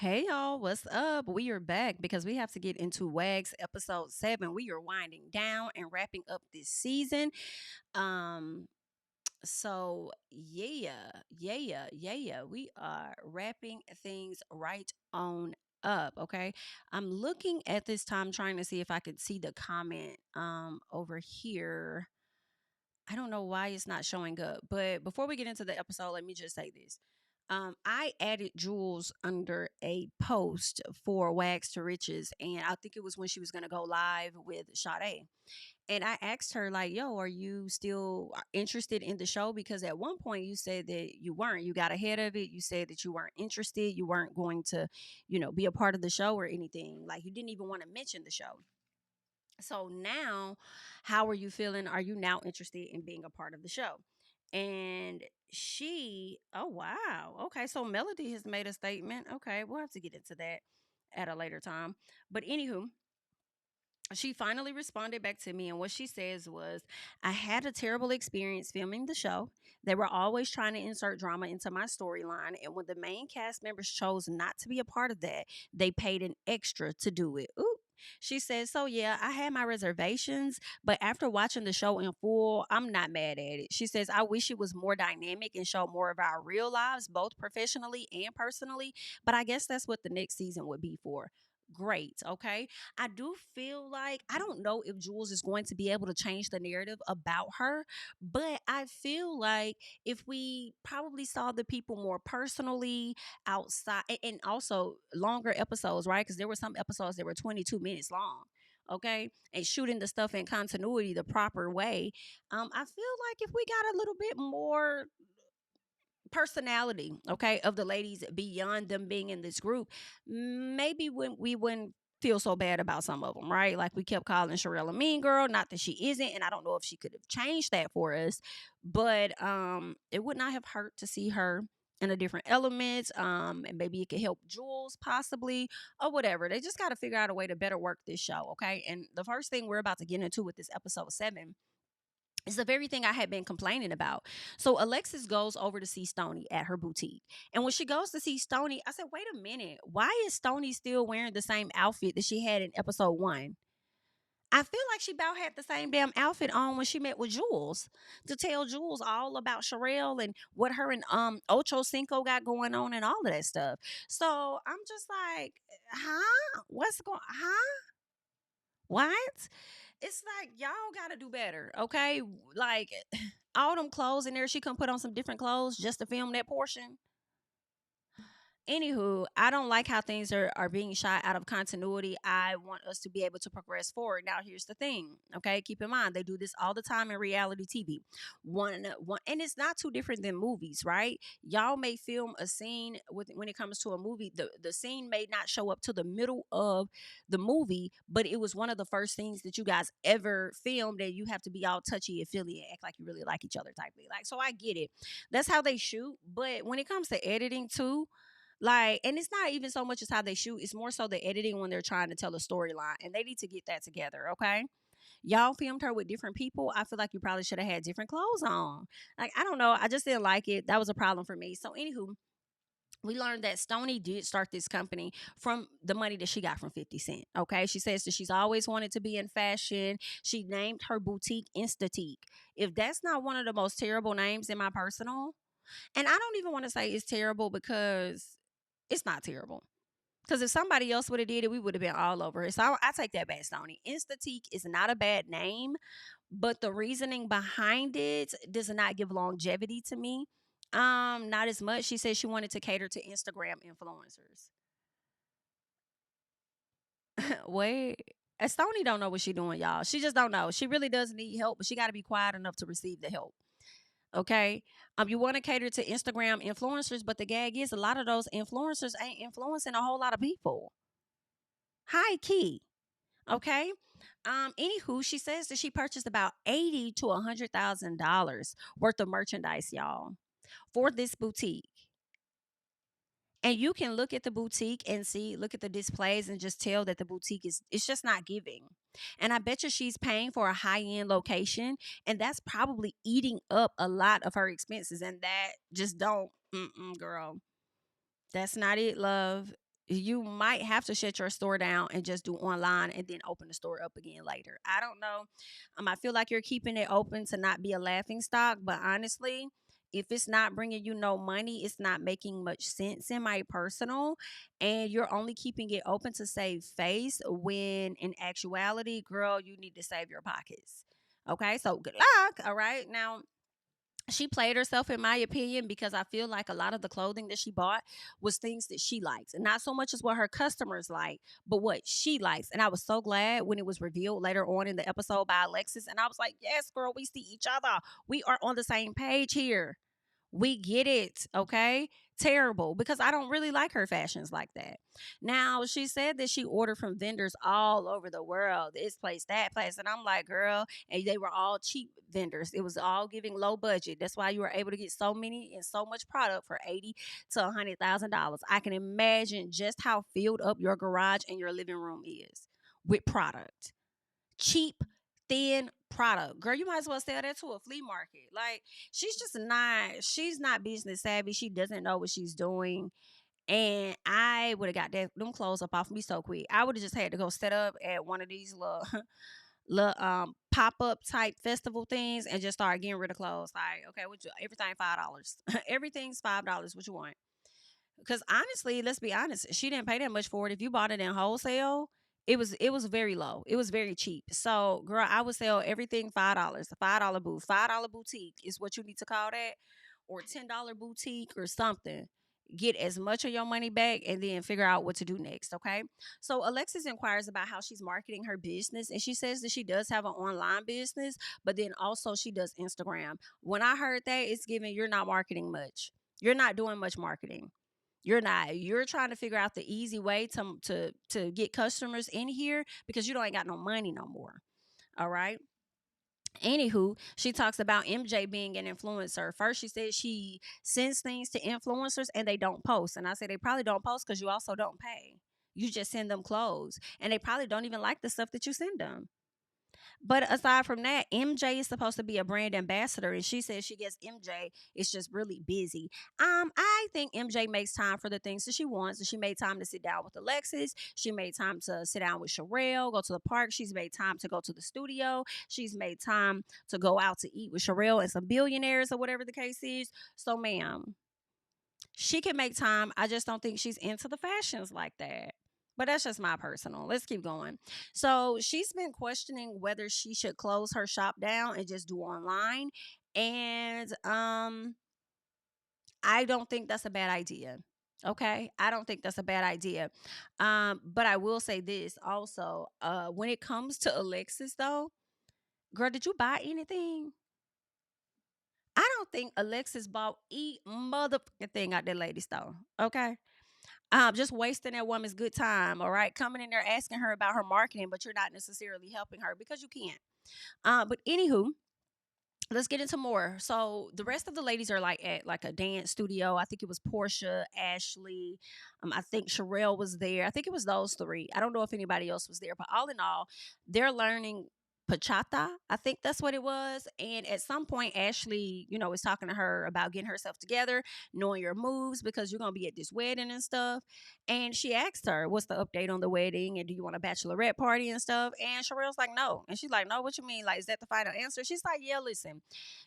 Hey y'all, what's up? We are back because we have to get into WAG's episode 7. We are winding down and wrapping up this season. Um so we are wrapping things right on up, okay? I'm looking at this time trying to see if I could see the comment over here. I don't know why it's not showing up. But before we get into the episode, let me just say this. I added Jules under a post for Wags to Riches, and I think it was when she was going to go live with Sadé. And I asked her, like, yo, are you still interested in the show? Because at one point you said that you weren't. You got ahead of it. You said that you weren't interested. You weren't going to, be a part of the show or anything. Like, you didn't even want to mention the show. So now, how are you feeling? Are you now interested in being a part of the show? And oh, wow. Okay. So Melody has made a statement. Okay. We'll have to get into that at a later time. But anywho, she finally responded back to me. And what she says was, I had a terrible experience filming the show. They were always trying to insert drama into my storyline. And when the main cast members chose not to be a part of that, they paid an extra to do it. Ooh. She says, so yeah, I had my reservations, but after watching the show in full, I'm not mad at it. She says, I wish it was more dynamic and showed more of our real lives, both professionally and personally. But I guess that's what the next season would be for. Great. Okay. I do feel like I don't know if Jules is going to be able to change the narrative about her, but I feel like if we probably saw the people more personally outside and also longer episodes, right? Because there were some episodes that were 22 minutes long. Okay, and shooting the stuff in continuity the proper way. I feel like if we got a little bit more personality, okay, of the ladies beyond them being in this group, maybe when we wouldn't feel so bad about some of them, right? Like we kept calling Sharelle a mean girl, not that she isn't, and I don't know if she could have changed that for us, but it would not have hurt to see her in a different element, and maybe it could help Jules possibly or whatever. They just got to figure out a way to better work this show, okay? And the first thing we're about to get into with this episode 7, it's the very thing I had been complaining about. So Alexis goes over to see Stony at her boutique. And when she goes to see Stony, I said, wait a minute. Why is Stony still wearing the same outfit that she had in episode 1? I feel like she about had the same damn outfit on when she met with Jules to tell Jules all about Sharelle and what her and Ocho Cinco got going on and all of that stuff. So I'm just like, huh? What's going huh? What? It's like y'all gotta do better, okay? Like all them clothes in there, she couldn't put on some different clothes just to film that portion. Anywho, I don't like how things are being shot out of continuity. I want us to be able to progress forward. Now, here's the thing, okay? Keep in mind, they do this all the time in reality TV. One, and it's not too different than movies, right? Y'all may film a scene when it comes to a movie. The scene may not show up to the middle of the movie, but it was one of the first things that you guys ever filmed, and you have to be all touchy and feely and act like you really like each other type thing. Like, so I get it. That's how they shoot. But when it comes to editing too, like, and it's not even so much as how they shoot, it's more so the editing when they're trying to tell a storyline, and they need to get that together, okay? Y'all filmed her with different people. I feel like you probably should have had different clothes on. Like, I don't know. I just didn't like it. That was a problem for me. So, anywho, we learned that Stony did start this company from the money that she got from 50 Cent. Okay. She says that she's always wanted to be in fashion. She named her boutique Instatique. If that's not one of the most terrible names in my personal, and I don't even want to say it's terrible because it's not terrible. Because if somebody else would have did it, we would have been all over it. So I take that back, Stony. Instatique is not a bad name, but the reasoning behind it does not give longevity to me. Not as much. She said she wanted to cater to Instagram influencers. Wait. Stony don't know what she doing, y'all. She just don't know. She really does need help, but she got to be quiet enough to receive the help. Okay. You want to cater to Instagram influencers, but the gag is a lot of those influencers ain't influencing a whole lot of people. High key. Okay. Anywho, she says that she purchased about $80 to $100,000 worth of merchandise, y'all, for this boutique. And you can look at the boutique and see, look at the displays and just tell that the boutique is, it's just not giving. And I bet you she's paying for a high end location, and that's probably eating up a lot of her expenses. And that just don't, girl, that's not it, love. you might have to shut your store down and just do online and then open the store up again later. I don't know. I feel like you're keeping it open to not be a laughing stock, but honestly, if it's not bringing you no money, it's not making much sense in my personal. And you're only keeping it open to save face when in actuality, girl, you need to save your pockets. Okay, so good luck. All right, now she played herself in my opinion because I feel like a lot of the clothing that she bought was things that she likes and not so much as what her customers like but what she likes. And I was so glad when it was revealed later on in the episode by Alexis, and I was like, yes girl, we see each other, we are on the same page here, we get it, okay? Terrible because I don't really like her fashions like that. Now, she said that she ordered from vendors all over the world, this place, that place. And I'm like, girl, and they were all cheap vendors. It was all giving low budget. That's why you were able to get so many and so much product for 80 to $100,000. I can imagine just how filled up your garage and your living room is with product. Cheap, thin product. Girl, you might as well sell that to a flea market. Like, she's not business savvy. She doesn't know what she's doing. And I would have got them clothes up off me so quick. I would have just had to go set up at one of these little little pop-up type festival things and just start getting rid of clothes. Like, okay, everything $5. Everything's $5. What you want? Because honestly, let's be honest, she didn't pay that much for it. If you bought it in wholesale, it was very low. It was very cheap. So, girl, I would sell everything $5. A $5 booth, $5 boutique is what you need to call that, or $10 boutique or something. Get as much of your money back and then figure out what to do next. Okay. So Alexis inquires about how she's marketing her business, and she says that she does have an online business, but then also she does Instagram. When I heard that, it's giving you're not marketing much. You're not doing much marketing. You're not. You're trying to figure out the easy way to get customers in here because you don't ain't got no money no more. All right. Anywho, she talks about MJ being an influencer. First, she said she sends things to influencers and they don't post. And I said they probably don't post because you also don't pay. You just send them clothes. And they probably don't even like the stuff that you send them. But aside from that, MJ is supposed to be a brand ambassador, and she says she gets MJ is just really busy. I think MJ makes time for the things that she wants. And she made time to sit down with Alexis. She made time to sit down with Sharelle, go to the park. She's made time to go to the studio. She's made time to go out to eat with Sharelle and some billionaires or whatever the case is. So, ma'am, she can make time. I just don't think she's into the fashions like that. But that's just my personal. Let's keep going. So she's been questioning whether she should close her shop down and just do online. And I don't think that's a bad idea. Okay. I don't think that's a bad idea. But I will say this also. When it comes to Alexis though, girl, did you buy anything? I don't think Alexis bought motherfucking thing out that lady store. Okay. Just wasting that woman's good time, all right? Coming in there asking her about her marketing, but you're not necessarily helping her because you can't. But anywho, let's get into more. So the rest of the ladies are like at like a dance studio. I think it was Porsha, Ashley. I think Sharelle was there. I think it was those three. I don't know if anybody else was there, but all in all, they're learning Pachata. I think that's what it was. And at some point, Ashley, is talking to her about getting herself together, knowing your moves because you're gonna be at this wedding and stuff. And she asked her, "What's the update on the wedding? And do you want a bachelorette party and stuff?" And Sherelle's like, "No." And she's like, "No, what you mean? Like, is that the final answer?" She's like, "Yeah, listen,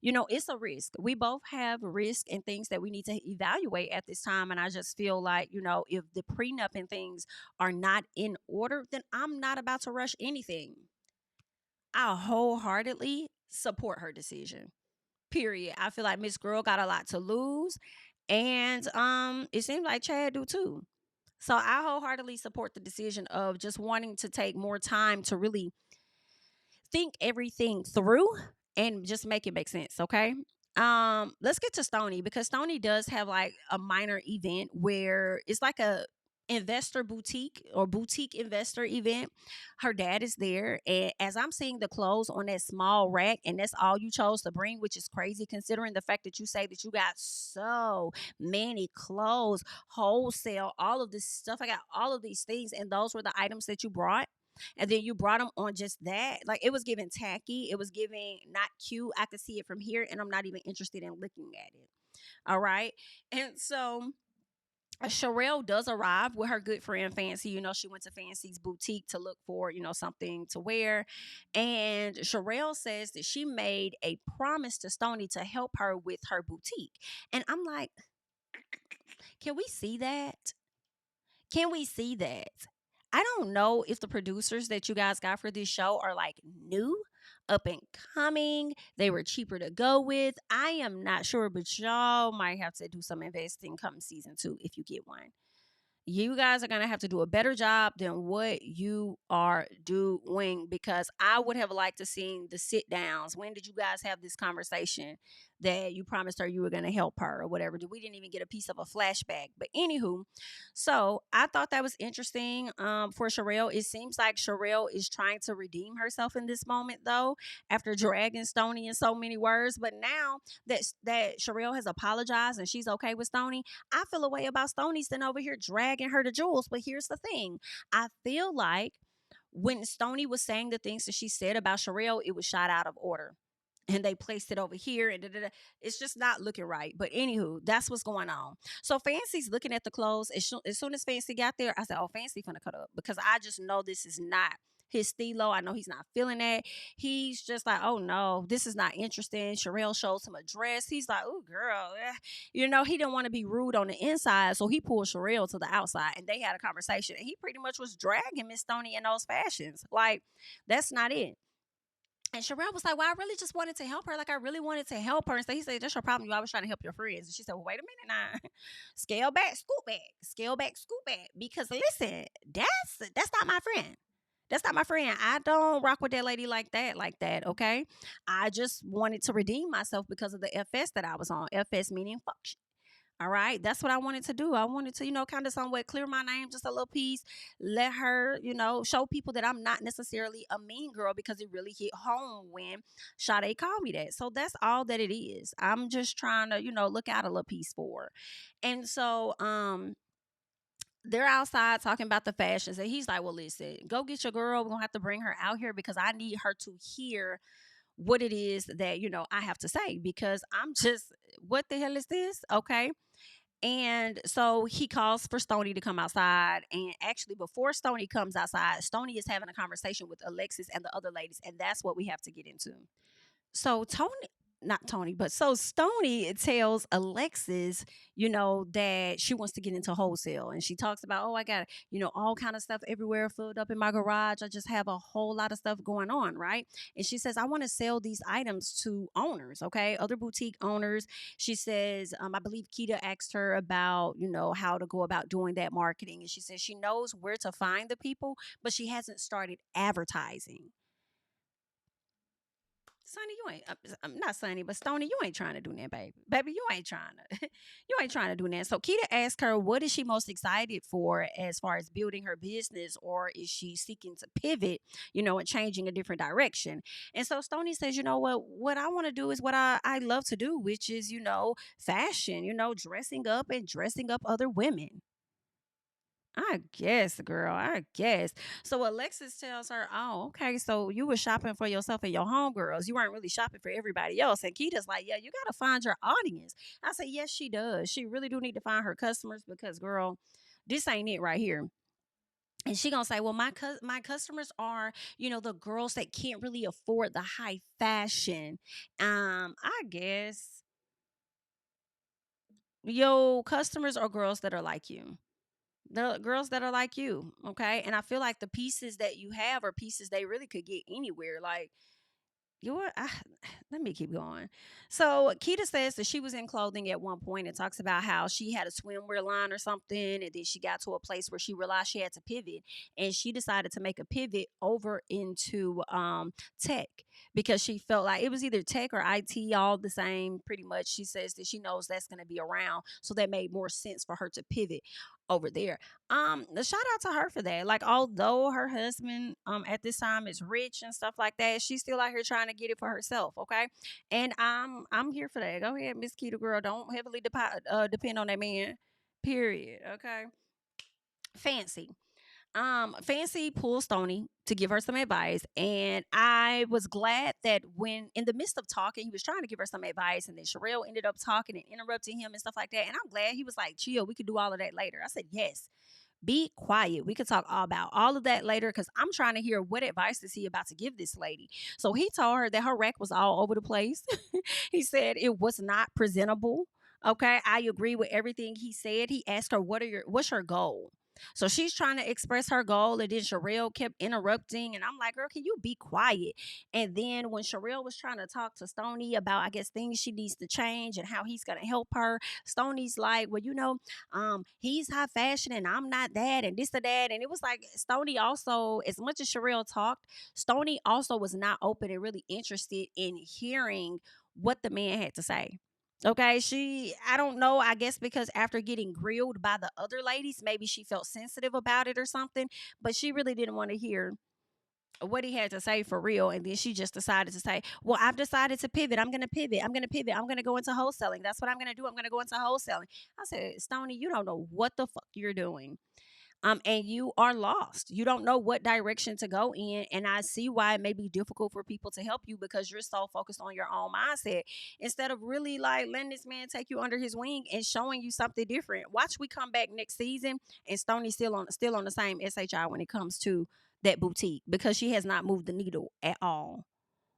it's a risk. We both have risk and things that we need to evaluate at this time. And I just feel like, if the prenup and things are not in order, then I'm not about to rush anything." I wholeheartedly support her decision. Period. I feel like Miss Girl got a lot to lose. And it seems like Chad do too. So I wholeheartedly support the decision of just wanting to take more time to really think everything through and just make it make sense, okay? Let's get to Stony because Stony does have like a minor event where it's like a investor boutique or boutique investor event. Her dad is there, and as I'm seeing the clothes on that small rack, and that's all you chose to bring, which is crazy considering the fact that you say that you got so many clothes, wholesale, all of this stuff. I got all of these things, and those were the items that you brought, and then you brought them on just that. Like, it was giving tacky, it was giving not cute. I could see it from here and I'm not even interested in looking at it. All right. And so Sharelle does arrive with her good friend Fancy. She went to Fancy's boutique to look for, something to wear. And Sharelle says that she made a promise to Stony to help her with her boutique. And I'm like, can we see that? Can we see that? I don't know if the producers that you guys got for this show are like new, up and coming. They were cheaper to go with. I am not sure, but y'all might have to do some investing come season 2 if you get one. You guys are going to have to do a better job than what you are doing, because I would have liked to see the sit downs. When did you guys have this conversation that you promised her you were going to help her or whatever? We didn't even get a piece of a flashback. But anywho, so I thought that was interesting for Sharelle. It seems like Sharelle is trying to redeem herself in this moment, though, after dragging Stony in so many words. But now that Sharelle has apologized and she's okay with Stony, I feel a way about Stony sitting over here dragging her to Jules. But here's the thing. I feel like when Stony was saying the things that she said about Sharelle, it was shot out of order. And they placed it over here, and it's just not looking right. But anywho, that's what's going on. So Fancy's looking at the clothes. As soon as Fancy got there, I said, "Oh, Fancy finna cut up," because I just know this is not his stilo. I know he's not feeling that. He's just like, "Oh no, this is not interesting." Sharelle shows him a dress. He's like, "Oh girl," he didn't want to be rude on the inside, so he pulled Sharelle to the outside, and they had a conversation. And he pretty much was dragging Miss Stony in those fashions. Like, that's not it. And Sharelle was like, "Well, I really just wanted to help her. Like, I really wanted to help her." And so he said, "That's your problem. You always trying to help your friends." And she said, "Well, wait a minute now. Scale back, scoot back. Scale back, scoot back. Because listen, that's not my friend. That's not my friend. I don't rock with that lady like that, okay? I just wanted to redeem myself because of the FS that I was on. FS meaning fuck. All right. That's what I wanted to do. I wanted to, kind of somewhat clear my name just a little piece, let her, show people that I'm not necessarily a mean girl, because it really hit home when Sadé called me that. So that's all that it is. I'm just trying to, look out a little piece for her. And so, they're outside talking about the fashions, and he's like, "Well, listen, go get your girl. We're gonna have to bring her out here because I need her to hear what it is that I have to say, because I'm just, what the hell is this?" Okay. And so he calls for Stony to come outside. And actually, before Stony comes outside, Stony is having a conversation with Alexis and the other ladies. And that's what we have to get into. So not Tony, but so Stony tells Alexis, that she wants to get into wholesale. And she talks about, "Oh, I got, all kind of stuff everywhere filled up in my garage. I just have a whole lot of stuff going on," right? And she says, "I want to sell these items to owners, okay? Other boutique owners." She says, I believe Keita asked her about, how to go about doing that marketing. And she says she knows where to find the people, but she hasn't started advertising. Sonny, you ain't. I'm not Sonny, but Stony, you ain't trying to do that, baby. Baby, you ain't trying to. You ain't trying to do that. So Keita asked her, what is she most excited for as far as building her business, or is she seeking to pivot, and changing a different direction? And so Stony says, "You know what? What I want to do is what I love to do, which is, fashion. Dressing up and dressing up other women." I guess, girl. I guess. So Alexis tells her, "Oh, okay. So you were shopping for yourself and your homegirls. You weren't really shopping for everybody else." And Keita's like, "Yeah, you got to find your audience." I say, "Yes, she does. She really do need to find her customers, because, girl, this ain't it right here." And she gonna say, "Well, my customers are, the girls that can't really afford the high fashion." I guess your customers are girls that are like you. The girls that are like you, okay? And I feel like the pieces that you have are pieces they really could get anywhere. Like, let me keep going. So Keita says that she was in clothing at one point and talks about how she had a swimwear line or something, and then she got to a place where she realized she had to pivot, and she decided to make a pivot over into tech, because she felt like it was either tech or IT, all the same, pretty much. She says that she knows that's going to be around, so that made more sense for her to pivot over there. The shout out to her for that. Like, although her husband at this time is rich and stuff like that, she's still out here trying to get it for herself, okay? And I'm here for that. Go ahead, Miss Keita girl. Don't heavily depend on that man. Period. Okay. Fancy. Fancy pulled Stony to give her some advice, and I was glad that when in the midst of talking, he was trying to give her some advice, and then Sharelle ended up talking and interrupting him and stuff like that. And I'm glad he was like, "Chill, we could do all of that later." I said, "Yes." Be quiet. We could talk all about all of that later because I'm trying to hear what advice is he about to give this lady. So he told her that her rack was all over the place. He said it was not presentable. Okay, I agree with everything he said. He asked her, what's your goal?" So she's trying to express her goal, and then Sharelle kept interrupting. And I'm like, "Girl, can you be quiet?" And then when Sharelle was trying to talk to Stony about, I guess, things she needs to change and how he's going to help her, Stony's like, "Well, he's high fashion and I'm not that, and this or that." And it was like Stony also, as much as Sharelle talked, Stony also was not open and really interested in hearing what the man had to say. Okay, I don't know, I guess because after getting grilled by the other ladies, maybe she felt sensitive about it or something, but she really didn't want to hear what he had to say for real. And then she just decided to say, "Well, I've decided to pivot. I'm going to pivot. I'm going to pivot. I'm going to go into wholesaling. That's what I'm going to do. I'm going to go into wholesaling." I said, "Stony, you don't know what the fuck you're doing. And you are lost. You don't know what direction to go in. And I see why it may be difficult for people to help you because you're so focused on your own mindset instead of really like letting this man take you under his wing and showing you something different. Watch we come back next season and Stony's still on the same SHI when it comes to that boutique because she has not moved the needle at all."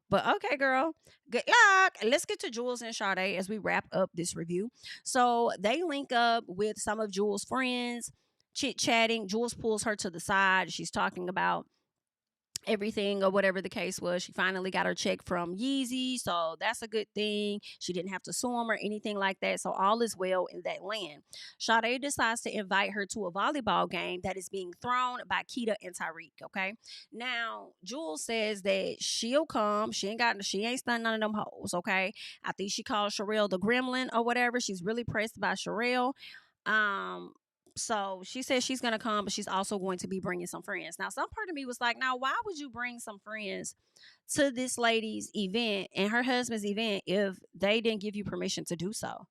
But okay, girl. Good luck. Let's get to Jules and Sadé as we wrap up this review. So they link up with some of Jules' friends, chit chatting. Jules pulls her to the side. She's talking about everything or whatever the case was. She finally got her check from Yeezy, so that's a good thing. She didn't have to sue him or anything like that, so all is well in that land. Sadé decides to invite her to a volleyball game that is being thrown by Keita and Tyreek. Okay, now Jules says that she'll come. She ain't stunned none of them hoes. Okay, I think she called Sharelle the gremlin or whatever. She's really pressed by Sharelle. Um, so she says she's going to come, but she's also going to be bringing some friends. Now, some part of me was like, now, why would you bring some friends to this lady's event and her husband's event if they didn't give you permission to do so?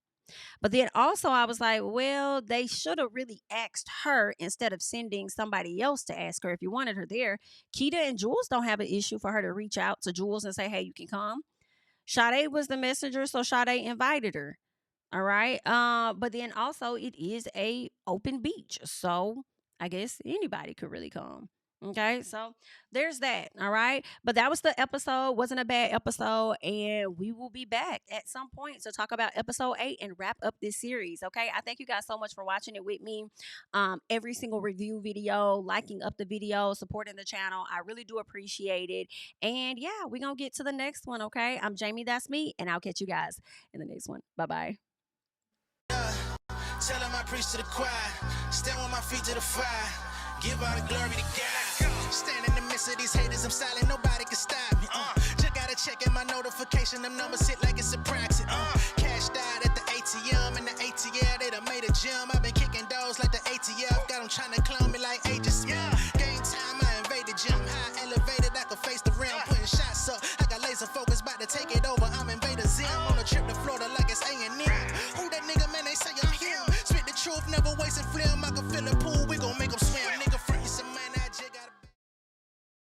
But then also I was like, well, they should have really asked her instead of sending somebody else to ask her if you wanted her there. Keita and Jules don't have an issue for her to reach out to Jules and say, "Hey, you can come." Sadé was the messenger, so Sadé invited her. All right. But then also it is a open beach. So I guess anybody could really come. Okay, so there's that. All right. But that was the episode. Wasn't a bad episode. And we will be back at some point to talk about episode 8 and wrap up this series. Okay. I thank you guys so much for watching it with me. Every single review video, liking up the video, supporting the channel. I really do appreciate it. And yeah, we're gonna get to the next one. Okay. I'm Jami, that's me, and I'll catch you guys in the next one. Bye-bye. Tell him I preach to the choir. Stand with my feet to the fire. Give all the glory to God. Stand in the midst of these haters, I'm silent, nobody can stop me. Just gotta check in my notification, them numbers hit like it's a praxis.